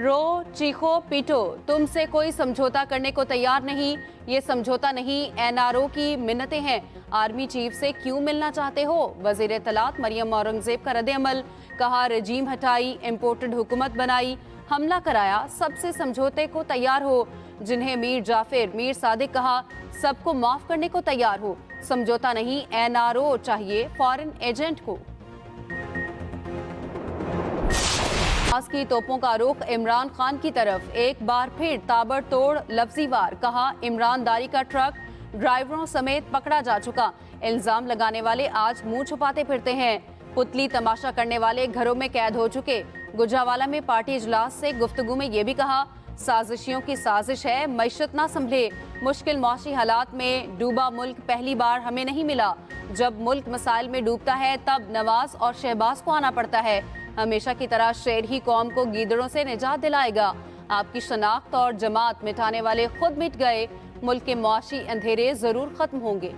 रो, चीखो, पीटो, तुमसे कोई समझौता करने को तैयार नहीं। ये समझौता नहीं, एनआरओ की मिन्नतें हैं। आर्मी चीफ से क्यों मिलना चाहते हो? वजीर इत्तलात मरियम औरंगजेब का रद्द-ए-अमल। कहा रजीम हटाई, इम्पोर्टेड हुकूमत बनाई, हमला कराया, सबसे समझौते को तैयार हो। जिन्हें मीर जाफिर, मीर सादिक कहा, सबको माफ करने को तैयार हो। समझौता नहीं, एनआरओ चाहिए फॉरेन एजेंट को। की तोपों का रुख इमरान खान की तरफ, एक बार फिर ताबड़तोड़ लफ्जी वार। कहा इमरानदारी का ट्रक ड्राइवरों समेत पकड़ा जा चुका। इल्जाम लगाने वाले आज मुंह छुपाते फिरते हैं। पुतली तमाशा करने वाले घरों में कैद हो चुके। गुजरावाला में पार्टी इजलास से गुफ्तगू में ये भी कहा, साजिशियों की साजिश है, मईशत ना संभले। मुश्किल मौशी हालात में डूबा मुल्क पहली बार हमें नहीं मिला। जब मुल्क मसाइल में डूबता है तब नवाज और शहबाज को आना पड़ता है। हमेशा की तरह शेर ही कौम को गीदड़ों से निजात दिलाएगा। आपकी शनाख्त और जमात मिटाने वाले खुद मिट गए। मुल्क के मुआशी अंधेरे जरूर खत्म होंगे।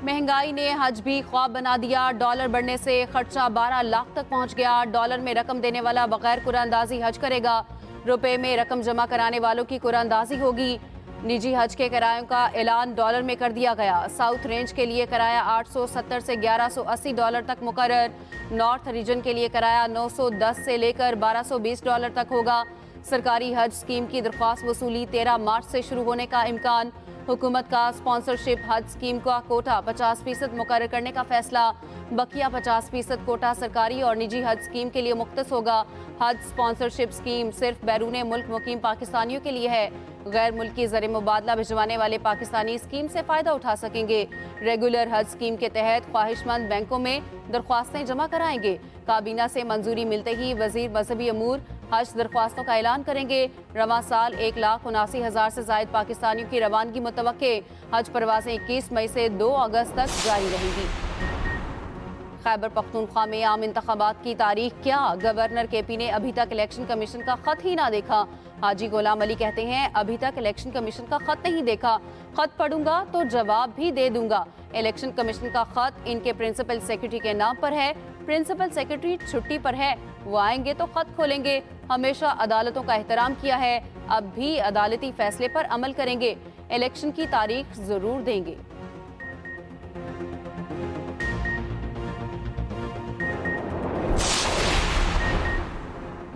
महंगाई ने हज भी ख्वाब बना दिया। डॉलर बढ़ने से खर्चा 12 लाख तक पहुंच गया। डॉलर में रकम देने वाला बगैर कुरानदाजी हज करेगा। रुपए में रकम जमा कराने वालों की कुरानदाजी होगी। निजी हज के किरायों का ऐलान डॉलर में कर दिया गया। साउथ रेंज के लिए किराया 870 से 1180 डॉलर तक मुकर्रर। नॉर्थ रीजन के लिए किराया 910 से लेकर 1220 डॉलर तक होगा। सरकारी हज स्कीम की दरख्वास्त वसूली 13 मार्च से शुरू होने का इम्कान। हुकूमत का स्पॉन्सरशिप हज स्कीम का कोटा 50% मुकर्रर करने का फैसला। बकिया 50% कोटा सरकारी और निजी हज स्कीम के लिए मुख्तस होगा। हज स्पॉन्सरशिप स्कीम सिर्फ बैरून मुल्क मुकीम पाकिस्तानियों के लिए है। गैर मुल्की ज़र मुबादला भिजवाने वाले पाकिस्तानी स्कीम से फ़ायदा उठा सकेंगे। रेगुलर हज स्कीम के तहत ख्वाहिशमंद बैंकों में दरख्वास्तें जमा कराएंगे। काबीना से मंजूरी मिलते ही वजीर मजहबी अमूर हज दरख्वास्तों का ऐलान करेंगे। रवां साल 1,79,000 से जायद पाकिस्तानियों की रवानगी मुतवक्के। हज परवाजें 21 मई से 2 अगस्त तक जारी रहेंगी। खैबर पख्तूनख्वा में आम इंतखाबात की तारीख क्या? गवर्नर केपी ने अभी तक इलेक्शन कमीशन का खत ही ना देखा। हाजी गुलाम अली कहते हैं, अभी तक इलेक्शन कमीशन का खत नहीं देखा। खत पढ़ूंगा तो जवाब भी दे दूंगा। इलेक्शन कमीशन का खत इनके प्रिंसिपल सेक्रेटरी के नाम पर है। प्रिंसिपल सेक्रेटरी छुट्टी पर है, वो आएंगे तो खत खोलेंगे। हमेशा अदालतों का एहतराम किया है, अब भी अदालती फैसले पर अमल करेंगे। इलेक्शन की तारीख जरूर देंगे।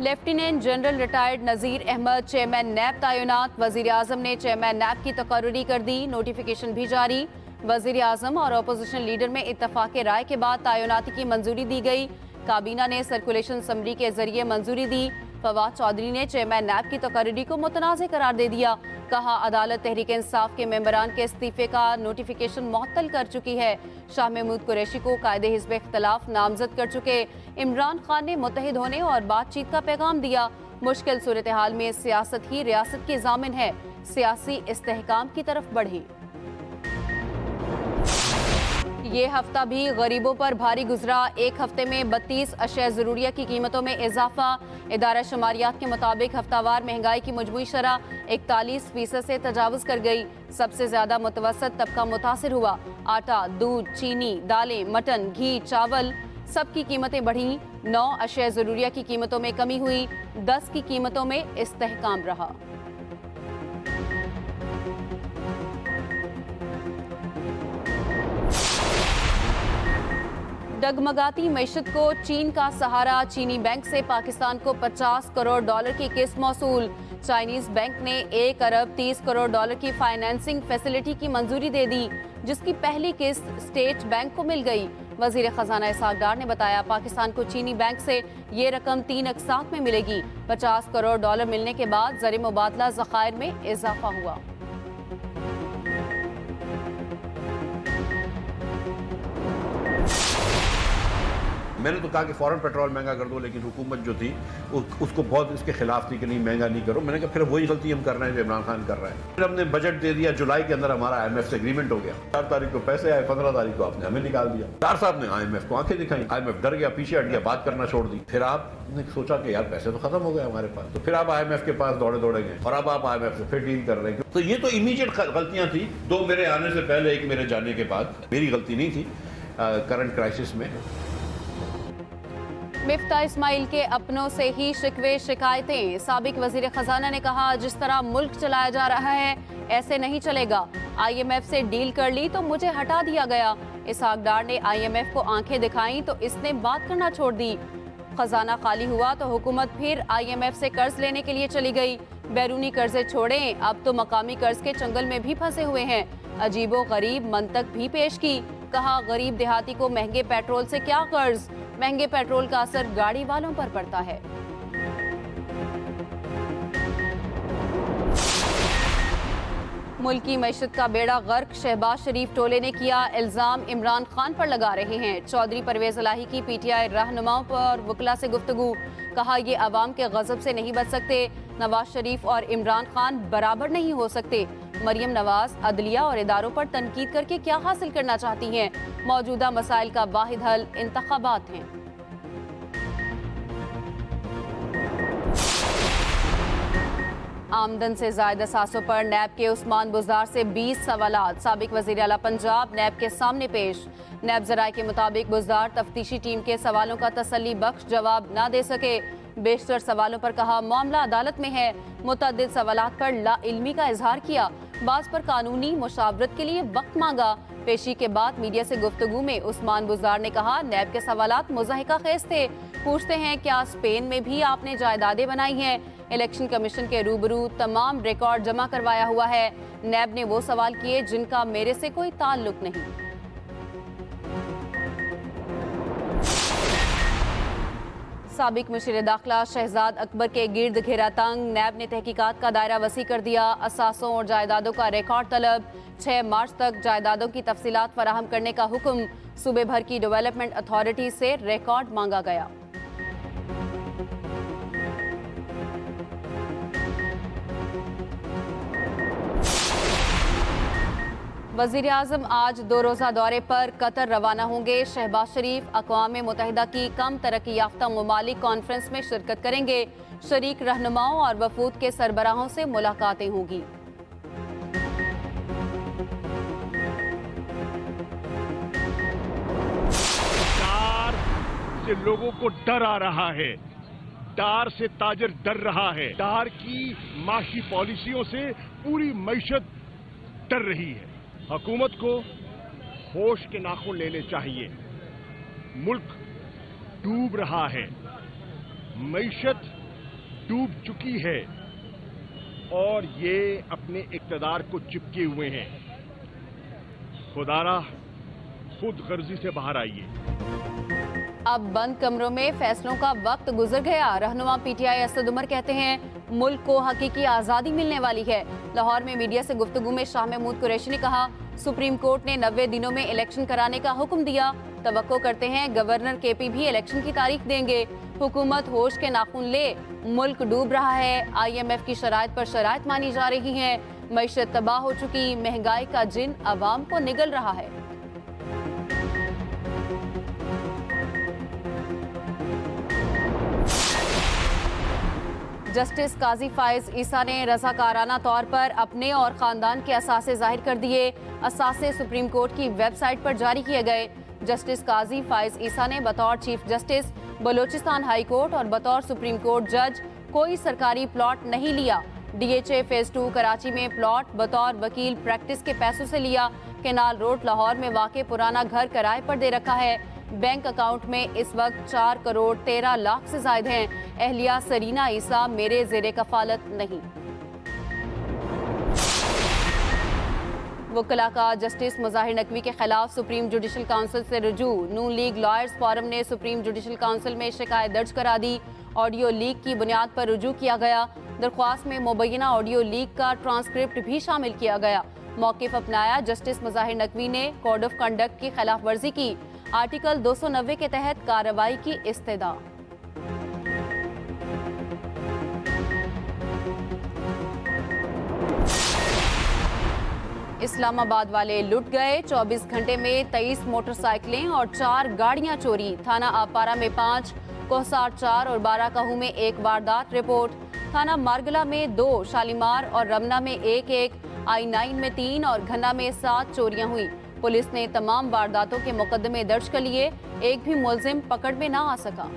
लेफ्टिनेंट जनरल रिटायर्ड नज़ीर अहमद चेयरमैन नैब तैनात। वजीर आजम ने चेयरमैन नैब की तकर्री कर दी। नोटिफिकेशन भी जारी। वजीर आजम और अपोजिशन लीडर में इत्तफाक राय के बाद तैनाती की मंजूरी दी गई। काबीना ने सर्कुलेशन समरी के जरिए मंजूरी दी। फवाद चौधरी ने चेयरमैन नैब की तकर्री को मुतनाज़ करार दे दिया। कहा अदालत तहरीक इंसाफ के मेंबरान के इस्तीफे का नोटिफिकेशन मुअत्तल कर चुकी है। शाह महमूद कुरैशी को कायदे हिज़्ब इख्तिलाफ नामजद कर चुके इमरान खान ने मुत्तहिद होने और बातचीत का पैगाम दिया। मुश्किल सूरत हाल में सियासत ही रियासत की ज़ामिन है, सियासी इस्तेहकाम की तरफ बढ़े। ये हफ्ता भी गरीबों पर भारी गुजरा। एक हफ्ते में 32 अशिया ज़रूरिया की कीमतों में इजाफा। इदारा शुमारियात के मुताबिक हफ्तावार महंगाई की मजमूई शरह 41% से तजावुज़ कर गई। सबसे ज़्यादा मुतवसत तबका मुतासिर हुआ। आटा, दूध, चीनी, दालें, मटन, घी, चावल सब की कीमतें बढ़ी। 9 अशिया ज़रूरिया की कीमतों में कमी हुई। 10 की कीमतों में इस्तेहकाम रहा। डगमगाती मैशत को चीन का सहारा। चीनी बैंक से पाकिस्तान को 50 करोड़ डॉलर की किस्त मौसूल। चाइनीज बैंक ने 1 अरब 30 करोड़ डॉलर की फाइनेंसिंग फैसिलिटी की मंजूरी दे दी, जिसकी पहली किस्त स्टेट बैंक को मिल गई। वजीर खजाना इसहाक डार ने बताया, पाकिस्तान को चीनी बैंक से ये रकम 3 अक़सात में मिलेगी। 50 करोड़ डॉलर मिलने के बाद ज़र मुबादला ज़खायर में इजाफा हुआ। मैंने तो कहा कि फौरन पेट्रोल महंगा कर दो, लेकिन हुकूमत जो थी उसको बहुत इसके खिलाफ थी कि नहीं महंगा नहीं करो। मैंने कहा फिर वही गलती हम कर रहे हैं जो इमरान खान कर रहा है। फिर हमने बजट दे दिया, जुलाई के अंदर हमारा IMF से एग्रीमेंट हो गया। 4 तारीख को पैसे आए, 15 तारीख को आपने हमें निकाल दिया। डार साहब ने IMF को आंखें दिखाई। IMF डर गया, पीछे हट गया, बात करना छोड़ दी। फिर आपने सोचा कि यार पैसे तो खत्म हो गए हमारे पास, तो फिर आप IMF के पास दौड़े गए और अब आप IMF से फिर डील कर रहे हैं। तो ये तो इमीडिएट गलतियां थी, 2 मेरे आने से पहले, 1 मेरे जाने के बाद। मेरी गलती नहीं थी करंट क्राइसिस में। मिफ्ता इस्माइल के अपनों से ही शिकवे शिकायतें। साबिक वजीर खजाना ने कहा, जिस तरह मुल्क चलाया जा रहा है ऐसे नहीं चलेगा। IMF से डील कर ली तो मुझे हटा दिया गया। इसहाक डार ने IMF को आंखें दिखाई तो इसने बात करना छोड़ दी। खजाना खाली हुआ तो हुकूमत फिर IMF से कर्ज लेने के लिए चली गई। बैरूनी कर्जे छोड़ें, अब तो मकामी कर्ज के चंगल में भी फंसे हुए हैं। अजीबो गरीब मंतक भी पेश की। कहा, गरीब देहाती को महंगे पेट्रोल से क्या कर्ज, महंगे पेट्रोल का असर गाड़ी वालों पर पड़ता है। मुल्क की मईशत का बेड़ा गर्क, शहबाज शरीफ टोले ने किया इल्जाम इमरान खान पर लगा रहे हैं। चौधरी परवेज इलाही की PTI रहनुमाओं पर वकला से गुफ्तगू। कहा, ये अवाम के गजब से नहीं बच सकते। नवाज शरीफ और इमरान खान बराबर नहीं हो सकते। मरियम नवाज अदलिया और इदारों पर तनकीद करके क्या हासिल करना चाहती हैं? मौजूदा मसाइल का वाहिद हल इंतखाबात हैं। आमदन से ज़ायद असासों पर नैब के उस्मान बुज़दार से 20 सवालात। साबिक वज़ीर आला पंजाब नैब के सामने पेश। नैब ज़राए के मुताबिक बुज़दार तफ्तीशी टीम के सवालों का तसल्ली बख्श जवाब न दे सके। बेशतर सवालों पर कहा, मामला अदालत में है। मुतअद्दिद सवालात पर लाइल्मी का इजहार किया। बाज़ पर कानूनी मुशावरत के लिए वक्त मांगा। पेशी के बाद मीडिया से गुफ्तगू में उस्मान बुज़दार ने कहा, नैब के सवालात मुज़ाहिका खेज थे। पूछते हैं, क्या स्पेन में भी आपने जायदादें बनाई हैं? इलेक्शन कमीशन के रूबरू तमाम रिकॉर्ड जमा करवाया हुआ है। नैब ने वो सवाल किए जिनका मेरे से कोई ताल्लुक नहीं। साबिक मुशीर दाखिला शहजाद अकबर के गिर्द घेरा तंग। नैब ने तहकीकात का दायरा वसी कर दिया। असासों और जायदादों का रिकॉर्ड तलब। 6 मार्च तक जायदादों की तफसीलात फराहम करने का हुक्म। सूबे भर की डेवलपमेंट अथॉरिटी से रिकॉर्ड मांगा गया। वज़ीर आज़म आज 2 रोज़ा दौरे पर कतर रवाना होंगे। शहबाज शरीफ अक़वाम मुत्तहिदा की कम तरक्की याफ्ता ममालिक कॉन्फ्रेंस में शिरकत करेंगे। शरीक रहनुमाओं और वफूद के सरबराहों से मुलाकातें होंगी। डार से लोगों को डर आ रहा है। डार से ताजर डर रहा है। डार की माशी पॉलिसियों से पूरी मईशत डर रही है। हुकूमत को होश के नाखून लेने चाहिए। मुल्क डूब रहा है, मईशत डूब चुकी है और ये अपने इक़्तिदार को चिपके हुए हैं। खुदारा खुद गर्जी से बाहर आइए। अब बंद कमरों में फैसलों का वक्त गुजर गया। रहनुमा PTI असद उमर कहते हैं, मुल्क को हकीकी आज़ादी मिलने वाली है। लाहौर में मीडिया से गुफ्तगू में शाह महमूद कुरैशी ने कहा, सुप्रीम कोर्ट ने 90 दिनों में इलेक्शन कराने का हुक्म दिया। तवक्को करते हैं गवर्नर KP भी इलेक्शन की तारीख देंगे। हुकूमत होश के नाखून ले, मुल्क डूब रहा है। IMF की शराइत पर शराइत मानी जा रही है। मईशत तबाह हो चुकी, महंगाई का जिन अवाम को निगल रहा है। जस्टिस काजी फाइज ईसा ने रज़ाकाराना तौर पर अपने और ख़ानदान के असासे जाहिर कर दिए। असासे सुप्रीम कोर्ट की वेबसाइट पर जारी किए गए। जस्टिस काजी फाइज ईसा ने बतौर chief justice Balochistan high court और बतौर सुप्रीम कोर्ट जज कोई सरकारी प्लॉट नहीं लिया। DHA फेज 2 कराची में प्लॉट बतौर वकील प्रैक्टिस के पैसों से लिया। केनाल रोड लाहौर में वाक़े पुराना घर किराए पर दे रखा है। बैंक अकाउंट में इस वक्त 4 करोड़ 13 लाख से जायद हैं। अहलिया सरीना ईसा मेरे ज़ेरे कफालत नहीं। वकला का जस्टिस मुज़ाहिर नकवी के खिलाफ सुप्रीम जुडिशल काउंसिल से रुजू। नून लीग लॉयर्स फोरम ने सुप्रीम जुडिशल काउंसिल में शिकायत दर्ज करा दी। ऑडियो लीक की बुनियाद पर रुजू किया गया। दरख्वास्त में मुबैना ऑडियो लीक का ट्रांसक्रिप्ट भी शामिल किया गया। मौक़िफ़ अपनाया। जस्टिस मुज़ाहिर नकवी ने कोड ऑफ कंडक्ट की खिलाफ वर्जी की। आर्टिकल 290 के तहत कार्रवाई की इस्तदा। इस्लामाबाद वाले लुट गए। 24 घंटे में 23 मोटरसाइकिलें और 4 गाड़ियां चोरी। थाना आपारा में 5, कोहसार 4 और बाराकाहू में 1 वारदात रिपोर्ट। थाना मारगला में 2, शालीमार और रमना में 1, I9 में 3 और घन्ना में 7 चोरियां हुई। पुलिस ने तमाम वारदातों के मुकदमे दर्ज कर लिए। एक भी मुलजिम पकड़ में ना आ सका।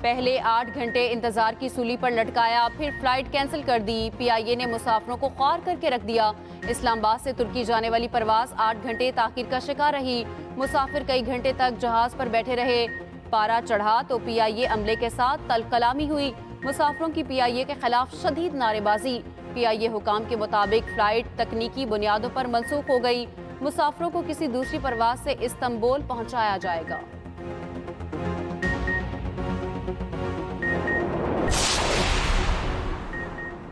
पहले 8 घंटे इंतजार की सूली पर लटकाया, फिर फ्लाइट कैंसिल कर दी। पीआईए ने मुसाफिरों को ख्वार करके रख दिया। इस्लामाबाद से तुर्की जाने वाली परवाज 8 घंटे ताखीर का शिकार रही। मुसाफिर कई घंटे तक जहाज पर बैठे रहे। पारा चढ़ा तो पीआईए अमले के साथ तलकलामी हुई। मुसाफिरों की पीआईए के खिलाफ शदीद नारेबाजी। पीआईए हुकाम के मुताबिक फ्लाइट तकनीकी बुनियादों पर मनसूख हो गई। मुसाफिरों को किसी दूसरी परवाज से इस्तांबुल पहुंचाया जाएगा।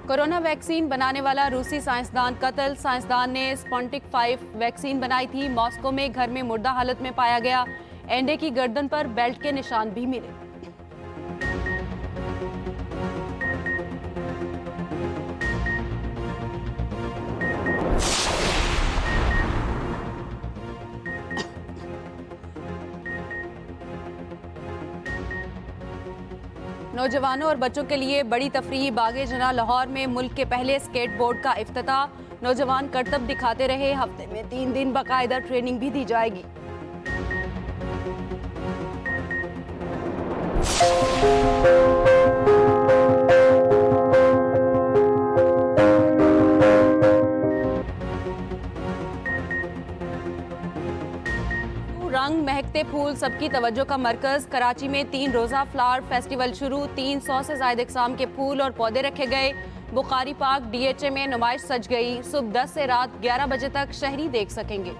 कोरोना वैक्सीन बनाने वाला रूसी साइंसदान कत्ल। साइंसदान ने स्पुतनिक 5 वैक्सीन बनाई थी। मॉस्को में घर में मुर्दा हालत में पाया गया। एंडे की गर्दन पर बेल्ट के निशान भी मिले। नौजवानों और बच्चों के लिए बड़ी तफरीही बागे जना लाहौर में मुल्क के पहले स्केट बोर्ड का इफ्तिताह। नौजवान करतब दिखाते रहे। हफ्ते में 3 दिन बाकायदा ट्रेनिंग भी दी जाएगी। रंग महकते फूल सबकी तवज्जो का मरकज। कराची में 3 रोजा फ्लावर फेस्टिवल शुरू। 300 से ज्यादा इकसाम के फूल और पौधे रखे गए। बुखारी पार्क डीएचए में नुमाइश सज गई। सुबह 10 से रात 11 बजे तक शहरी देख सकेंगे।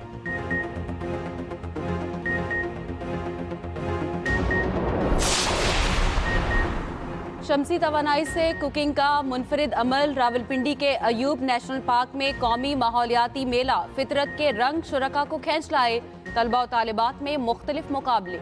शमसी तवानाई से कुकिंग का मुनफरिद अमल। रावलपिंडी के अयूब नेशनल पार्क में कौमी माहौलियाती मेला फितरत के रंग शुरका को खींच लाए। तलबा और तालिबात में मुख्तलिफ मुकाबले।